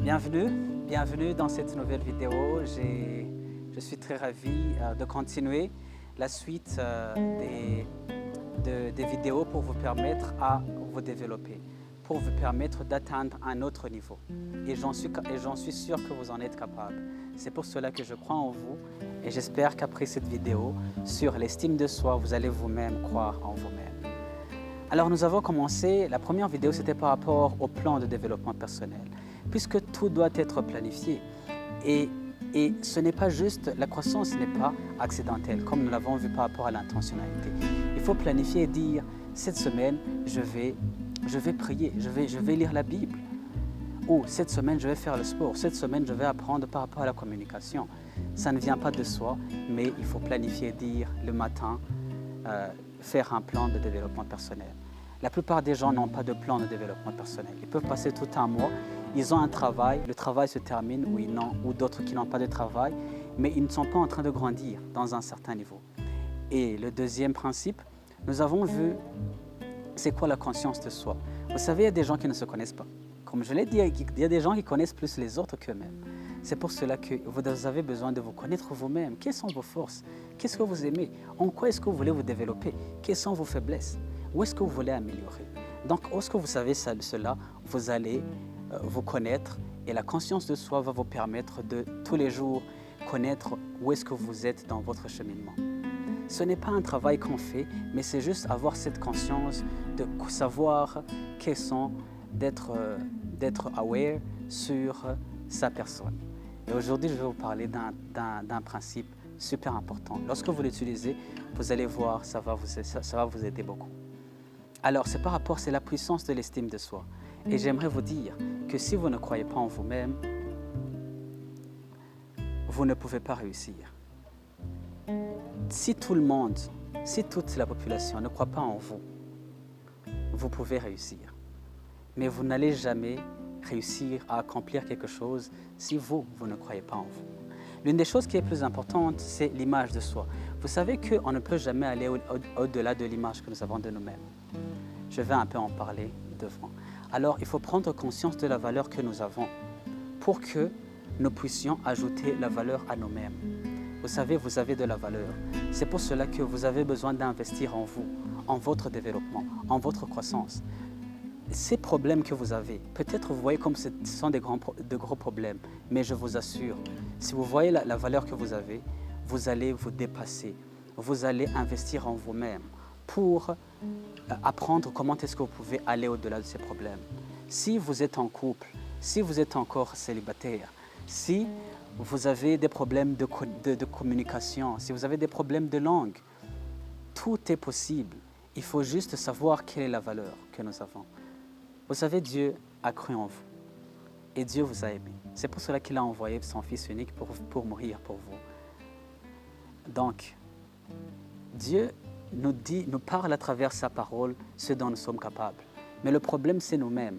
Bienvenue dans cette nouvelle vidéo. Je suis très ravi de continuer la suite des vidéos pour vous permettre à vous développer, pour vous permettre d'atteindre un autre niveau. Et j'en suis sûr que vous en êtes capable. C'est pour cela que je crois en vous et j'espère qu'après cette vidéo sur l'estime de soi, vous allez vous-même croire en vous-même. Alors nous avons commencé, la première vidéo c'était par rapport au plan de développement personnel, puisque tout doit être planifié. Et ce n'est pas juste, la croissance n'est pas accidentelle, comme nous l'avons vu par rapport à l'intentionnalité. Il faut planifier et dire, cette semaine, je vais prier, je vais lire la Bible. Ou cette semaine, je vais faire le sport. Cette semaine, je vais apprendre par rapport à la communication. Ça ne vient pas de soi, mais il faut planifier et dire le matin, faire un plan de développement personnel. La plupart des gens n'ont pas de plan de développement personnel. Ils peuvent passer tout un mois, ils ont un travail, le travail se termine ou d'autres qui n'ont pas de travail, mais ils ne sont pas en train de grandir dans un certain niveau. Et le deuxième principe, nous avons vu c'est quoi la conscience de soi. Vous savez, il y a des gens qui ne se connaissent pas. Comme je l'ai dit, il y a des gens qui connaissent plus les autres qu'eux-mêmes. C'est pour cela que vous avez besoin de vous connaître vous-même. Quelles sont vos forces? Qu'est-ce que vous aimez? En quoi est-ce que vous voulez vous développer? Quelles sont vos faiblesses? Où est-ce que vous voulez améliorer? Donc, lorsque vous savez cela, vous allez vous connaître et la conscience de soi va vous permettre de tous les jours connaître où est-ce que vous êtes dans votre cheminement. Ce n'est pas un travail qu'on fait, mais c'est juste avoir cette conscience de savoir quels sont, d'être aware sur sa personne. Et aujourd'hui, je vais vous parler d'un principe super important. Lorsque vous l'utilisez, vous allez voir, ça va vous aider beaucoup. Alors, c'est la puissance de l'estime de soi. Et j'aimerais vous dire que si vous ne croyez pas en vous-même, vous ne pouvez pas réussir. Si tout le monde, si toute la population ne croit pas en vous, vous pouvez réussir. Mais vous n'allez jamais réussir à accomplir quelque chose si vous ne croyez pas en vous. L'une des choses qui est plus importante, c'est l'image de soi. Vous savez qu'on ne peut jamais aller au-delà de l'image que nous avons de nous-mêmes. Je vais un peu en parler devant. Alors, il faut prendre conscience de la valeur que nous avons pour que nous puissions ajouter la valeur à nous-mêmes. Vous savez, vous avez de la valeur. C'est pour cela que vous avez besoin d'investir en vous, en votre développement, en votre croissance. Ces problèmes que vous avez, peut-être vous voyez comme ce sont de gros problèmes, mais je vous assure, si vous voyez la valeur que vous avez, vous allez vous dépasser, vous allez investir en vous-même pour apprendre comment est-ce que vous pouvez aller au-delà de ces problèmes. Si vous êtes en couple, si vous êtes encore célibataire, si vous avez des problèmes de communication, si vous avez des problèmes de langue, tout est possible. Il faut juste savoir quelle est la valeur que nous avons. Vous savez, Dieu a cru en vous et Dieu vous a aimé. C'est pour cela qu'il a envoyé son Fils unique pour mourir pour vous. Donc, Dieu nous parle à travers sa parole ce dont nous sommes capables. Mais le problème, c'est nous-mêmes.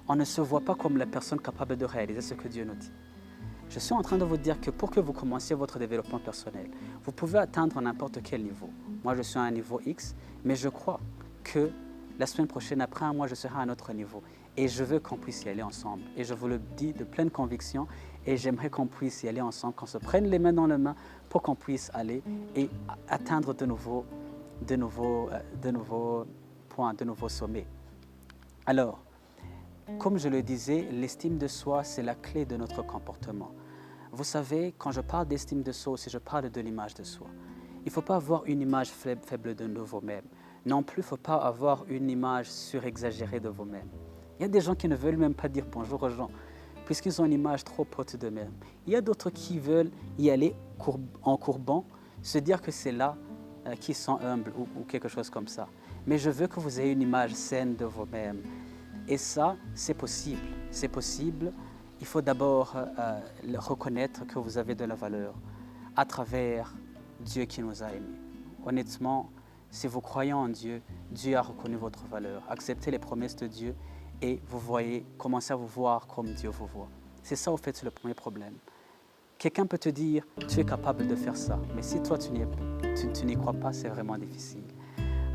On ne se voit pas comme la personne capable de réaliser ce que Dieu nous dit. Je suis en train de vous dire que pour que vous commenciez votre développement personnel, vous pouvez atteindre n'importe quel niveau. Moi, je suis à un niveau X, mais je crois que la semaine prochaine, après un mois, je serai à un autre niveau. Et je veux qu'on puisse y aller ensemble. Et je vous le dis de pleine conviction. Et j'aimerais qu'on puisse y aller ensemble, qu'on se prenne les mains dans les mains pour qu'on puisse aller et atteindre de nouveaux points, de nouveaux sommets. Alors, comme je le disais, l'estime de soi, c'est la clé de notre comportement. Vous savez, quand je parle d'estime de soi, si je parle de l'image de soi, il ne faut pas avoir une image faible de vous-même. Non plus, il ne faut pas avoir une image surexagérée de vous-même. Il y a des gens qui ne veulent même pas dire bonjour aux gens, puisqu'ils ont une image trop haute d'eux-mêmes. Il y a d'autres qui veulent y aller en courbant, se dire que c'est là qu'ils sont humbles ou quelque chose comme ça. Mais je veux que vous ayez une image saine de vous-même. Et ça, c'est possible. C'est possible. Il faut d'abord reconnaître que vous avez de la valeur à travers Dieu qui nous a aimés. Honnêtement, si vous croyez en Dieu, Dieu a reconnu votre valeur. Acceptez les promesses de Dieu et vous voyez, commencez à vous voir comme Dieu vous voit. C'est ça, au fait, le premier problème. Quelqu'un peut te dire, tu es capable de faire ça, mais si toi, tu n'y crois pas, c'est vraiment difficile.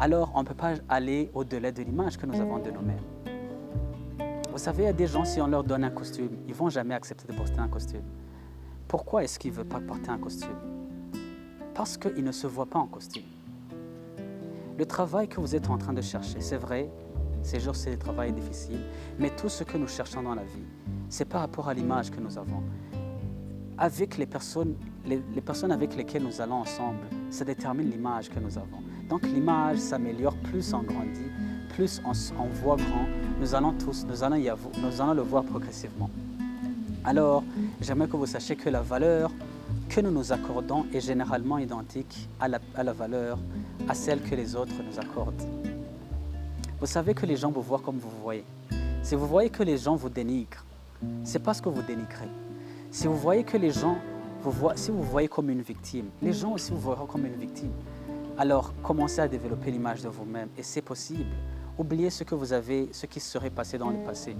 Alors, on ne peut pas aller au-delà de l'image que nous avons de nous-mêmes. Vous savez, il y a des gens, si on leur donne un costume, ils ne vont jamais accepter de porter un costume. Pourquoi est-ce qu'ils ne veulent pas porter un costume? Parce qu'ils ne se voient pas en costume. Le travail que vous êtes en train de chercher, c'est vrai, ces jours, c'est un travail difficile, mais tout ce que nous cherchons dans la vie, c'est par rapport à l'image que nous avons. Avec les personnes avec lesquelles nous allons ensemble, ça détermine l'image que nous avons. Donc l'image s'améliore, plus on grandit, plus on voit grand, nous allons le voir progressivement. Alors, j'aimerais que vous sachiez que la valeur que nous nous accordons est généralement identique à la valeur, à celle que les autres nous accordent. Vous savez que les gens vous voient comme vous vous voyez. Si vous voyez que les gens vous dénigrent, c'est parce que vous dénigrez. Si vous voyez que les gens si vous voyez comme une victime, les gens aussi vous verront comme une victime. Alors, commencez à développer l'image de vous-même et c'est possible. Oubliez ce qui serait passé dans le passé.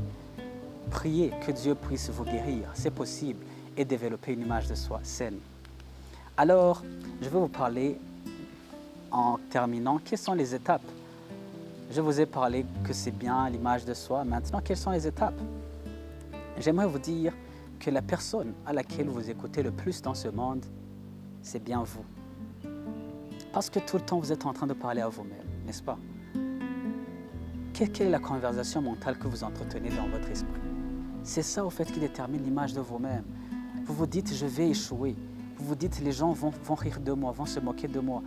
Priez que Dieu puisse vous guérir, c'est possible, et développer une image de soi saine. Alors, je vais vous parler, en terminant, quelles sont les étapes. Je vous ai parlé que c'est bien l'image de soi. Maintenant, quelles sont les étapes? J'aimerais vous dire que la personne à laquelle vous écoutez le plus dans ce monde, c'est bien vous. Parce que tout le temps, vous êtes en train de parler à vous-même, n'est-ce pas? Quelle est la conversation mentale que vous entretenez dans votre esprit? C'est ça, au fait, qui détermine l'image de vous-même. Vous vous dites, je vais échouer. Vous vous dites, les gens vont rire de moi, vont se moquer de moi.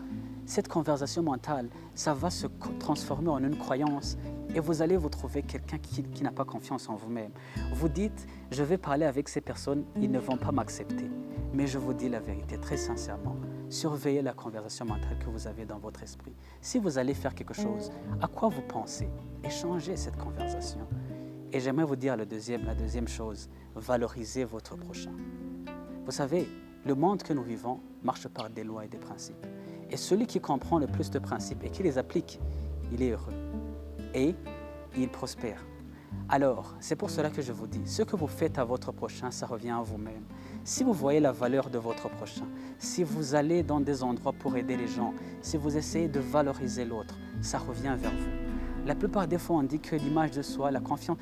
Cette conversation mentale, ça va se transformer en une croyance et vous allez vous trouver quelqu'un qui n'a pas confiance en vous-même. Vous dites, je vais parler avec ces personnes, ils ne vont pas m'accepter. Mais je vous dis la vérité, très sincèrement, surveillez la conversation mentale que vous avez dans votre esprit. Si vous allez faire quelque chose, à quoi vous pensez? Échangez cette conversation. Et j'aimerais vous dire la deuxième chose, valorisez votre prochain. Vous savez, le monde que nous vivons marche par des lois et des principes. Et celui qui comprend le plus de principes et qui les applique, il est heureux et il prospère. Alors, c'est pour cela que je vous dis, ce que vous faites à votre prochain, ça revient à vous-même. Si vous voyez la valeur de votre prochain, si vous allez dans des endroits pour aider les gens, si vous essayez de valoriser l'autre, ça revient vers vous. La plupart des fois, on dit que l'image de soi, la confiance,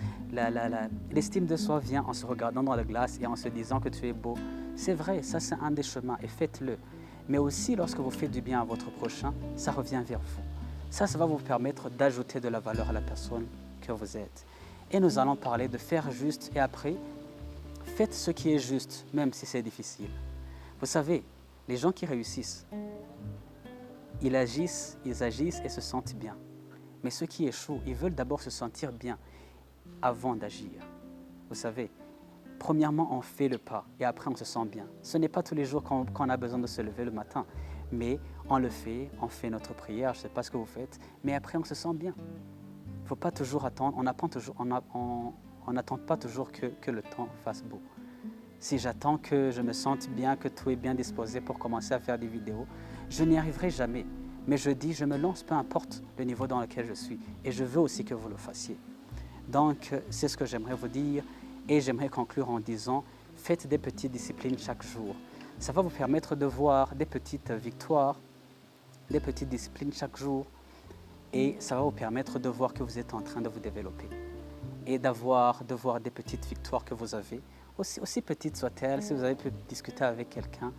l'estime de soi vient en se regardant dans la glace et en se disant que tu es beau. C'est vrai, ça c'est un des chemins et faites-le. Mais aussi, lorsque vous faites du bien à votre prochain, ça revient vers vous. Ça va vous permettre d'ajouter de la valeur à la personne que vous êtes. Et nous allons parler de faire juste et après, faites ce qui est juste, même si c'est difficile. Vous savez, les gens qui réussissent, ils agissent et se sentent bien. Mais ceux qui échouent, ils veulent d'abord se sentir bien avant d'agir. Vous savez, premièrement, on fait le pas et après on se sent bien. Ce n'est pas tous les jours qu'on a besoin de se lever le matin, mais on le fait, on fait notre prière, je ne sais pas ce que vous faites, mais après on se sent bien. Il ne faut pas toujours attendre, on n'attend pas toujours que le temps fasse beau. Si j'attends que je me sente bien, que tout est bien disposé pour commencer à faire des vidéos, je n'y arriverai jamais. Mais je dis, je me lance, peu importe le niveau dans lequel je suis. Et je veux aussi que vous le fassiez. Donc, c'est ce que j'aimerais vous dire. Et j'aimerais conclure en disant, faites des petites disciplines chaque jour. Ça va vous permettre de voir des petites victoires, des petites disciplines chaque jour. Et ça va vous permettre de voir que vous êtes en train de vous développer. Et de voir des petites victoires que vous avez. Aussi petites soient-elles, si vous avez pu discuter avec quelqu'un,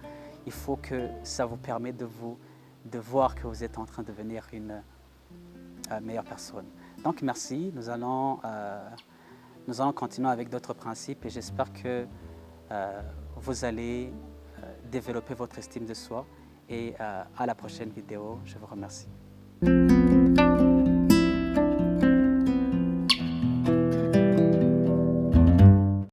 il faut que ça vous permette de voir que vous êtes en train de devenir une meilleure personne. Donc merci, nous allons continuer avec d'autres principes et j'espère que vous allez développer votre estime de soi et à la prochaine vidéo. Je vous remercie.